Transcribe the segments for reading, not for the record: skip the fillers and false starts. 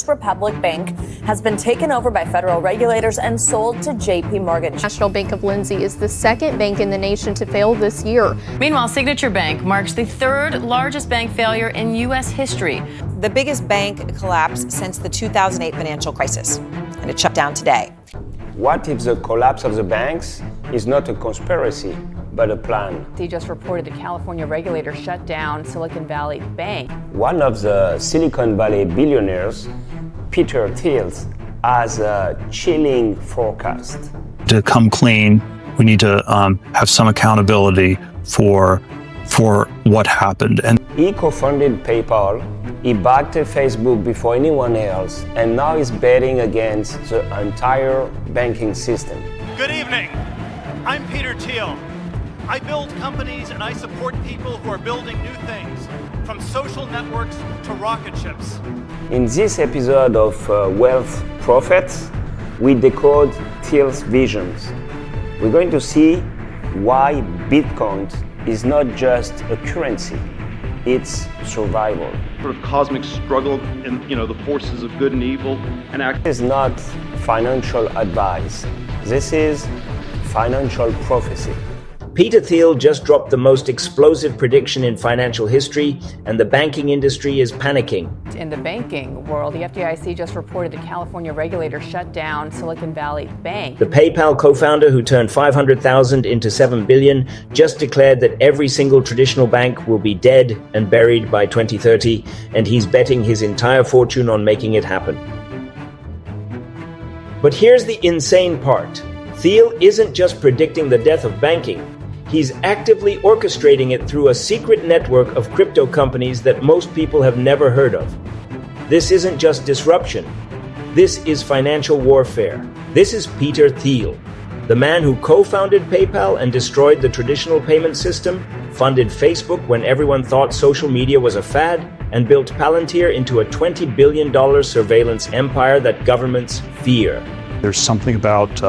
Republic Bank has been taken over by federal regulators and sold to JP Morgan. National Bank of Lindsay is the second bank in the nation to fail this year. Meanwhile, Signature Bank marks the third largest bank failure in U.S. history. The biggest bank collapse since the 2008 financial crisis, and it shut down today. What if the collapse of the banks is not a conspiracy, but a plan? He just reported the California regulator shut down Silicon Valley Bank. One of the Silicon Valley billionaires, Peter Thiel, has a chilling forecast. To come clean, we need to have some accountability for what happened. And he co-founded PayPal, he backed Facebook before anyone else, and now he's betting against the entire banking system. Good evening. I'm Peter Thiel. I build companies and I support people who are building new things, from social networks to rocket ships. In this episode of Wealth Prophets, we decode Thiel's visions. We're going to see why Bitcoin is not just a currency, it's survival. Sort of cosmic struggle in, the forces of good and evil. And This is not financial advice. This is financial prophecy. Peter Thiel just dropped the most explosive prediction in financial history, and the banking industry is panicking. In the banking world, the FDIC just reported the California regulator shut down Silicon Valley Bank. The PayPal co-founder who turned $500,000 into $7 billion just declared that every single traditional bank will be dead and buried by 2030, and he's betting his entire fortune on making it happen. But here's the insane part. Thiel isn't just predicting the death of banking. He's actively orchestrating it through a secret network of crypto companies that most people have never heard of. This isn't just disruption. This is financial warfare. This is Peter Thiel, the man who co-founded PayPal and destroyed the traditional payment system, funded Facebook when everyone thought social media was a fad, and built Palantir into a $20 billion surveillance empire that governments fear. there's something about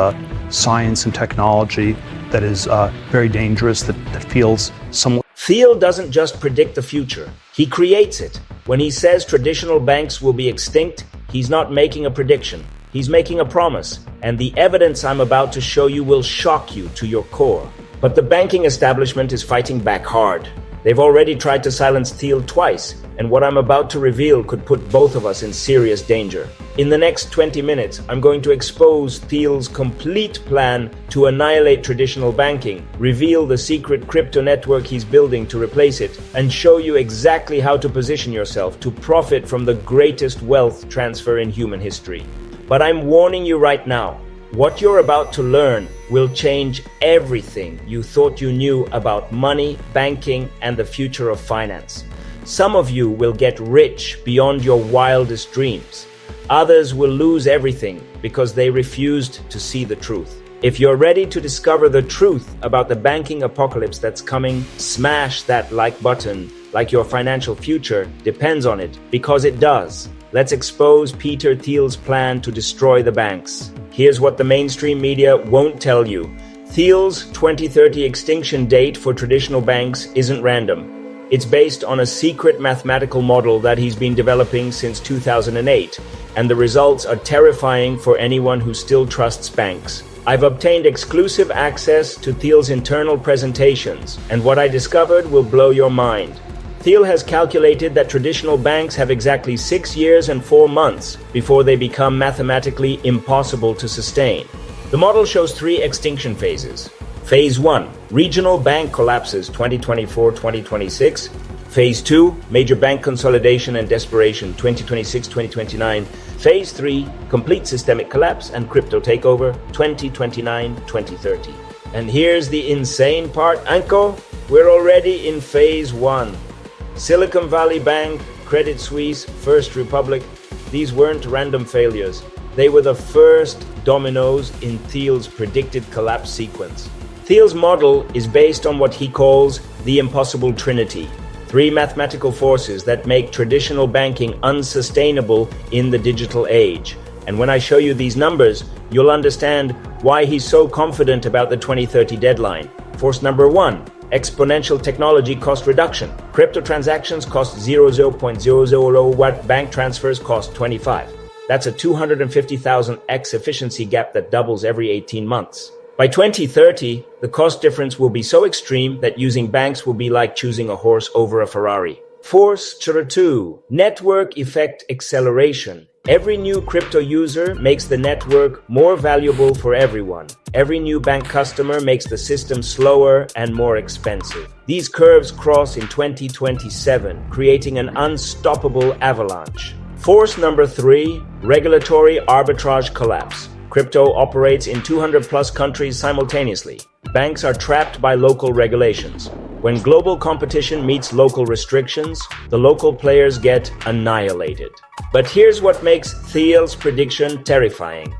science and technology that is very dangerous, that feels somewhat. Thiel doesn't just predict the future, he creates it. When he says traditional banks will be extinct, he's not making a prediction, he's making a promise. And the evidence I'm about to show you will shock you to your core. But the banking establishment is fighting back hard. They've already tried to silence Thiel twice, and what I'm about to reveal could put both of us in serious danger. In the next 20 minutes, I'm going to expose Thiel's complete plan to annihilate traditional banking, reveal the secret crypto network he's building to replace it, and show you exactly how to position yourself to profit from the greatest wealth transfer in human history. But I'm warning you right now, what you're about to learn will change everything you thought you knew about money, banking, and the future of finance. Some of you will get rich beyond your wildest dreams. Others will lose everything because they refused to see the truth. If you're ready to discover the truth about the banking apocalypse that's coming, smash that like button, like your financial future depends on it, because it does. Let's expose Peter Thiel's plan to destroy the banks. Here's what the mainstream media won't tell you. Thiel's 2030 extinction date for traditional banks isn't random. It's based on a secret mathematical model that he's been developing since 2008, and the results are terrifying for anyone who still trusts banks. I've obtained exclusive access to Thiel's internal presentations, and what I discovered will blow your mind. Thiel has calculated that traditional banks have exactly 6 years and 4 months before they become mathematically impossible to sustain. The model shows 3 extinction phases. Phase 1, regional bank collapses 2024-2026. Phase 2, major bank consolidation and desperation 2026-2029. Phase 3, complete systemic collapse and crypto takeover 2029-2030. And here's the insane part, Anko. We're already in Phase 1. Silicon Valley Bank, Credit Suisse, First Republic, these weren't random failures. They were the first dominoes in Thiel's predicted collapse sequence. Thiel's model is based on what he calls the impossible trinity, 3 mathematical forces that make traditional banking unsustainable in the digital age. And when I show you these numbers, you'll understand why he's so confident about the 2030 deadline. Force number 1. Exponential technology cost reduction. Crypto transactions cost 0.000 what bank transfers cost 25. That's a 250,000x efficiency gap that doubles every 18 months. By 2030, the cost difference will be so extreme that using banks will be like choosing a horse over a Ferrari. Force 2, network effect acceleration. Every new crypto user makes the network more valuable for everyone. Every new bank customer makes the system slower and more expensive. These curves cross in 2027, creating an unstoppable avalanche. Force number 3, regulatory arbitrage collapse. Crypto operates in 200 plus countries simultaneously. Banks are trapped by local regulations. When global competition meets local restrictions, the local players get annihilated. But here's what makes Thiel's prediction terrifying.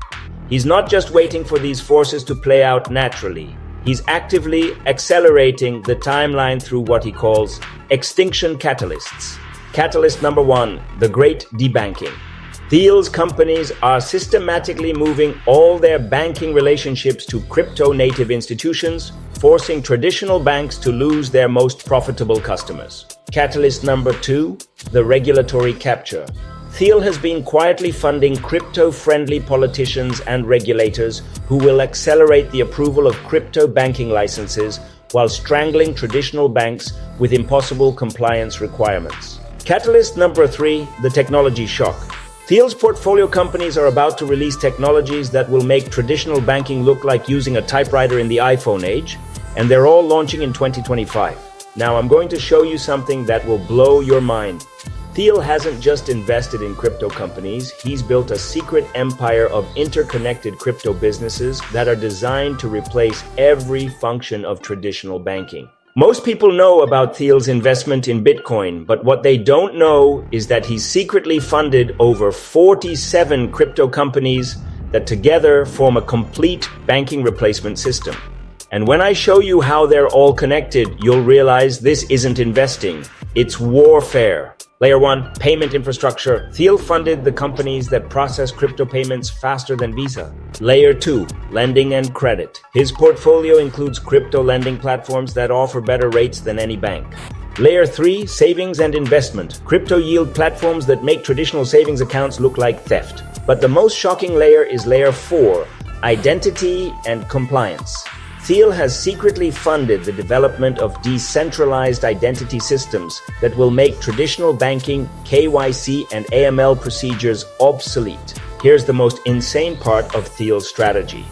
He's not just waiting for these forces to play out naturally. He's actively accelerating the timeline through what he calls extinction catalysts. Catalyst number 1, the great debanking. Thiel's companies are systematically moving all their banking relationships to crypto-native institutions, forcing traditional banks to lose their most profitable customers. Catalyst number 2, the regulatory capture. Thiel has been quietly funding crypto-friendly politicians and regulators who will accelerate the approval of crypto banking licenses while strangling traditional banks with impossible compliance requirements. Catalyst number 3, the technology shock. Thiel's portfolio companies are about to release technologies that will make traditional banking look like using a typewriter in the iPhone age, and they're all launching in 2025. Now I'm going to show you something that will blow your mind. Thiel hasn't just invested in crypto companies, he's built a secret empire of interconnected crypto businesses that are designed to replace every function of traditional banking. Most people know about Thiel's investment in Bitcoin, but what they don't know is that he's secretly funded over 47 crypto companies that together form a complete banking replacement system. And when I show you how they're all connected, you'll realize this isn't investing, it's warfare. Layer 1, payment infrastructure. Thiel funded the companies that process crypto payments faster than Visa. Layer 2, lending and credit. His portfolio includes crypto lending platforms that offer better rates than any bank. Layer 3, savings and investment. Crypto yield platforms that make traditional savings accounts look like theft. But the most shocking layer is layer 4, identity and compliance. Thiel has secretly funded the development of decentralized identity systems that will make traditional banking, KYC, and AML procedures obsolete. Here's the most insane part of Thiel's strategy.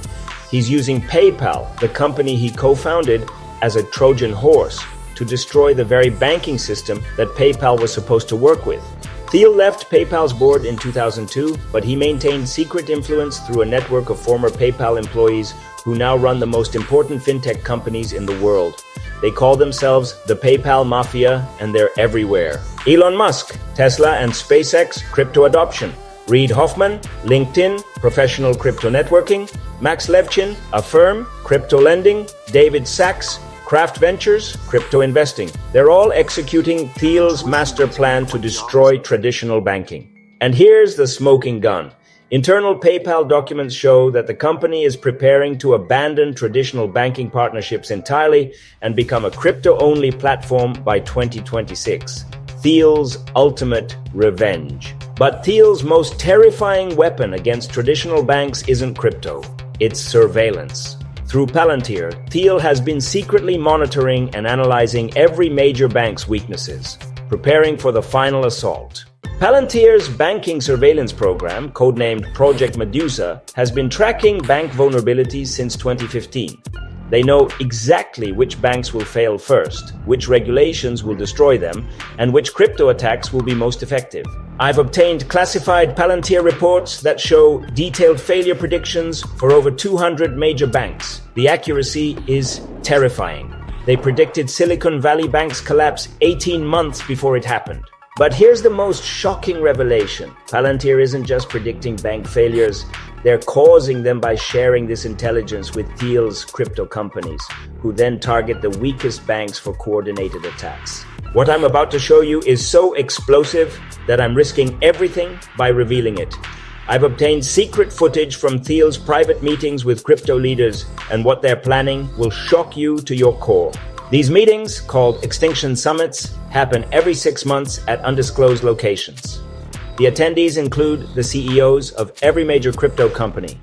He's using PayPal, the company he co-founded, as a Trojan horse to destroy the very banking system that PayPal was supposed to work with. Thiel left PayPal's board in 2002, but he maintained secret influence through a network of former PayPal employees who now run the most important fintech companies in the world. They call themselves the PayPal Mafia, and they're everywhere. Elon Musk, Tesla and SpaceX, crypto adoption. Reid Hoffman, LinkedIn, professional crypto networking. Max Levchin, Affirm, crypto lending. David Sachs, Kraft Ventures, crypto investing. They're all executing Thiel's master plan to destroy traditional banking. And here's the smoking gun. Internal PayPal documents show that the company is preparing to abandon traditional banking partnerships entirely and become a crypto-only platform by 2026. Thiel's ultimate revenge. But Thiel's most terrifying weapon against traditional banks isn't crypto, it's surveillance. Through Palantir, Thiel has been secretly monitoring and analyzing every major bank's weaknesses, preparing for the final assault. Palantir's banking surveillance program, codenamed Project Medusa, has been tracking bank vulnerabilities since 2015. They know exactly which banks will fail first, which regulations will destroy them, and which crypto attacks will be most effective. I've obtained classified Palantir reports that show detailed failure predictions for over 200 major banks. The accuracy is terrifying. They predicted Silicon Valley Bank's collapse 18 months before it happened. But here's the most shocking revelation. Palantir isn't just predicting bank failures, they're causing them by sharing this intelligence with Thiel's crypto companies, who then target the weakest banks for coordinated attacks. What I'm about to show you is so explosive that I'm risking everything by revealing it. I've obtained secret footage from Thiel's private meetings with crypto leaders, and what they're planning will shock you to your core. These meetings, called Extinction Summits, happen every 6 months at undisclosed locations. The attendees include the CEOs of every major crypto company,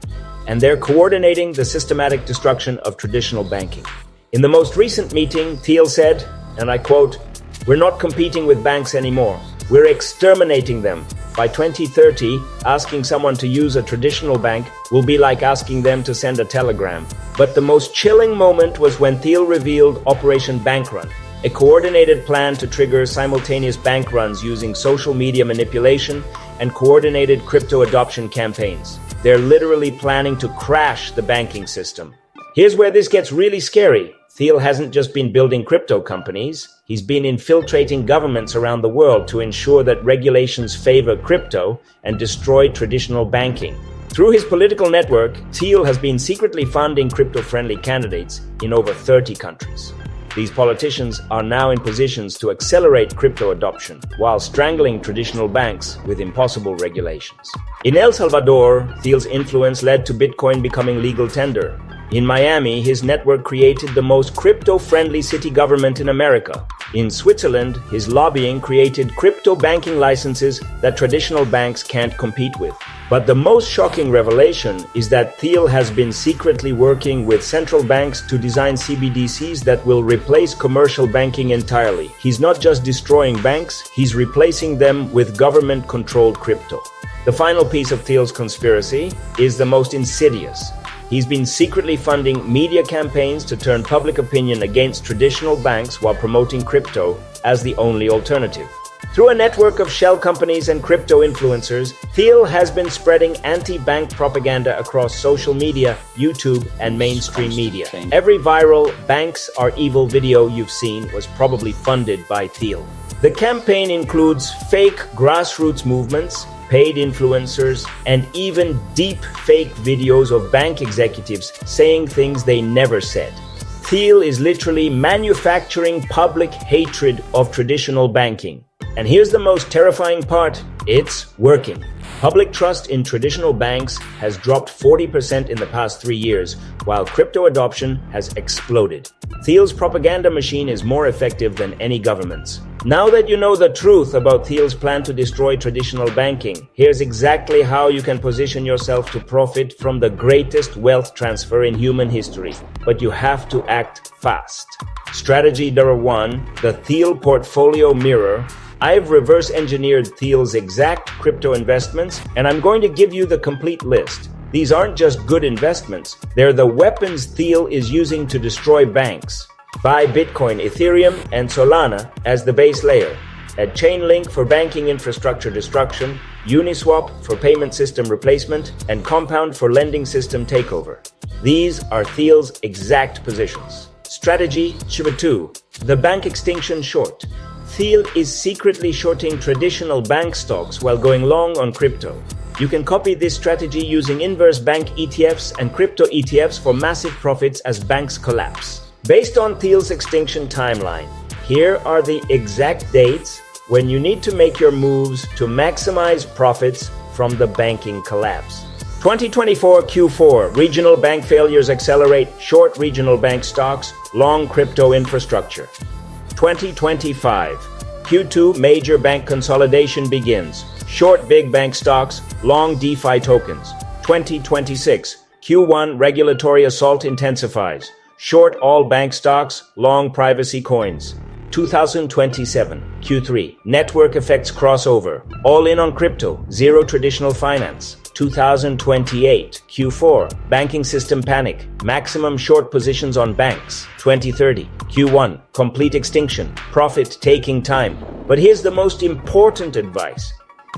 and they're coordinating the systematic destruction of traditional banking. In the most recent meeting, Thiel said, and I quote, "We're not competing with banks anymore. We're exterminating them. By 2030, asking someone to use a traditional bank will be like asking them to send a telegram." But the most chilling moment was when Thiel revealed Operation Bank Run, a coordinated plan to trigger simultaneous bank runs using social media manipulation and coordinated crypto adoption campaigns. They're literally planning to crash the banking system. Here's where this gets really scary. Thiel hasn't just been building crypto companies, he's been infiltrating governments around the world to ensure that regulations favor crypto and destroy traditional banking. Through his political network, Thiel has been secretly funding crypto-friendly candidates in over 30 countries. These politicians are now in positions to accelerate crypto adoption while strangling traditional banks with impossible regulations. In El Salvador, Thiel's influence led to Bitcoin becoming legal tender. In Miami, his network created the most crypto-friendly city government in America. In Switzerland, his lobbying created crypto banking licenses that traditional banks can't compete with. But the most shocking revelation is that Thiel has been secretly working with central banks to design CBDCs that will replace commercial banking entirely. He's not just destroying banks, he's replacing them with government-controlled crypto. The final piece of Thiel's conspiracy is the most insidious. He's been secretly funding media campaigns to turn public opinion against traditional banks while promoting crypto as the only alternative. Through a network of shell companies and crypto influencers, Thiel has been spreading anti-bank propaganda across social media, YouTube, and mainstream media. Every viral "banks are evil" video you've seen was probably funded by Thiel. The campaign includes fake grassroots movements, paid influencers, and even deep fake videos of bank executives saying things they never said. Thiel is literally manufacturing public hatred of traditional banking. And here's the most terrifying part, it's working. Public trust in traditional banks has dropped 40% in the past 3 years, while crypto adoption has exploded. Thiel's propaganda machine is more effective than any government's. Now that you know the truth about Thiel's plan to destroy traditional banking, here's exactly how you can position yourself to profit from the greatest wealth transfer in human history. But you have to act fast. Strategy number 1, the Thiel Portfolio Mirror. I've reverse engineered Thiel's exact crypto investments, and I'm going to give you the complete list. These aren't just good investments, they're the weapons Thiel is using to destroy banks. Buy Bitcoin, Ethereum, and Solana as the base layer. Add Chainlink for banking infrastructure destruction, Uniswap for payment system replacement, and Compound for lending system takeover. These are Thiel's exact positions. Strategy number 2, the bank extinction short. Thiel is secretly shorting traditional bank stocks while going long on crypto. You can copy this strategy using inverse bank ETFs and crypto ETFs for massive profits as banks collapse. Based on Thiel's extinction timeline, here are the exact dates when you need to make your moves to maximize profits from the banking collapse. 2024 Q4, regional bank failures accelerate, short regional bank stocks, long crypto infrastructure. 2025 Q2, major bank consolidation begins, short big bank stocks, long DeFi tokens. 2026 Q1, regulatory assault intensifies, short all bank stocks, long privacy coins. 2027 Q3, network effects crossover, all in on crypto, zero traditional finance. 2028 Q4, banking system panic, maximum short positions on banks. 2030 Q1, complete extinction, profit taking time. But here's the most important advice.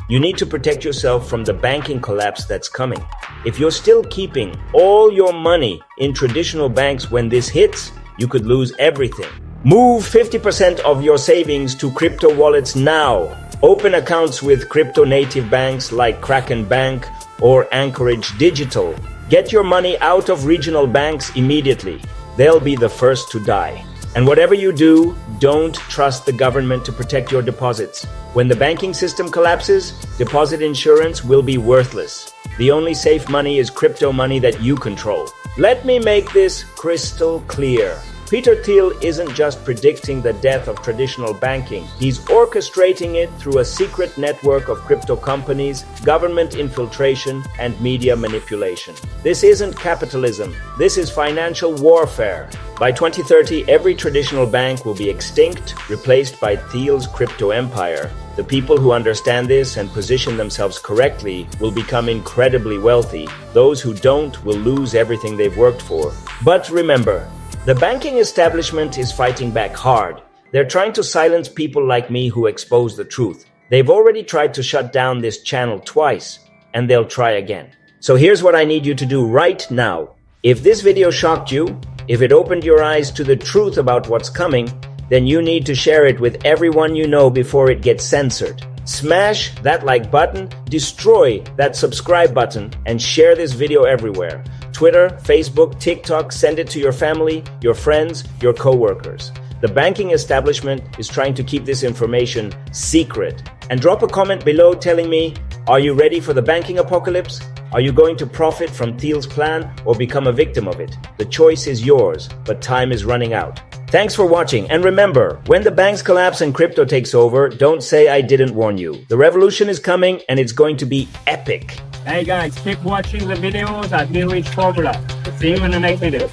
You need to protect yourself from the banking collapse that's coming. If you're still keeping all your money in traditional banks when this hits, you could lose everything. Move 50% of your savings to crypto wallets now. Open accounts with crypto-native banks like Kraken Bank or Anchorage Digital. Get your money out of regional banks immediately. They'll be the first to die. And whatever you do, don't trust the government to protect your deposits. When the banking system collapses, deposit insurance will be worthless. The only safe money is crypto money that you control. Let me make this crystal clear. Peter Thiel isn't just predicting the death of traditional banking. He's orchestrating it through a secret network of crypto companies, government infiltration, and media manipulation. This isn't capitalism. This is financial warfare. By 2030, every traditional bank will be extinct, replaced by Thiel's crypto empire. The people who understand this and position themselves correctly will become incredibly wealthy. Those who don't will lose everything they've worked for. But remember, the banking establishment is fighting back hard. They're trying to silence people like me who expose the truth. They've already tried to shut down this channel twice, and they'll try again. So here's what I need you to do right now. If this video shocked you, if it opened your eyes to the truth about what's coming, then you need to share it with everyone you know before it gets censored. Smash that like button, destroy that subscribe button, and share this video everywhere. Twitter, Facebook, TikTok, send it to your family, your friends, your coworkers. The banking establishment is trying to keep this information secret. And drop a comment below telling me, are you ready for the banking apocalypse? Are you going to profit from Thiel's plan or become a victim of it? The choice is yours, but time is running out. Thanks for watching, and remember, when the banks collapse and crypto takes over, don't say I didn't warn you. The revolution is coming, and it's going to be epic. Hey guys, keep watching the videos at New Rich Formula. See you in the next video.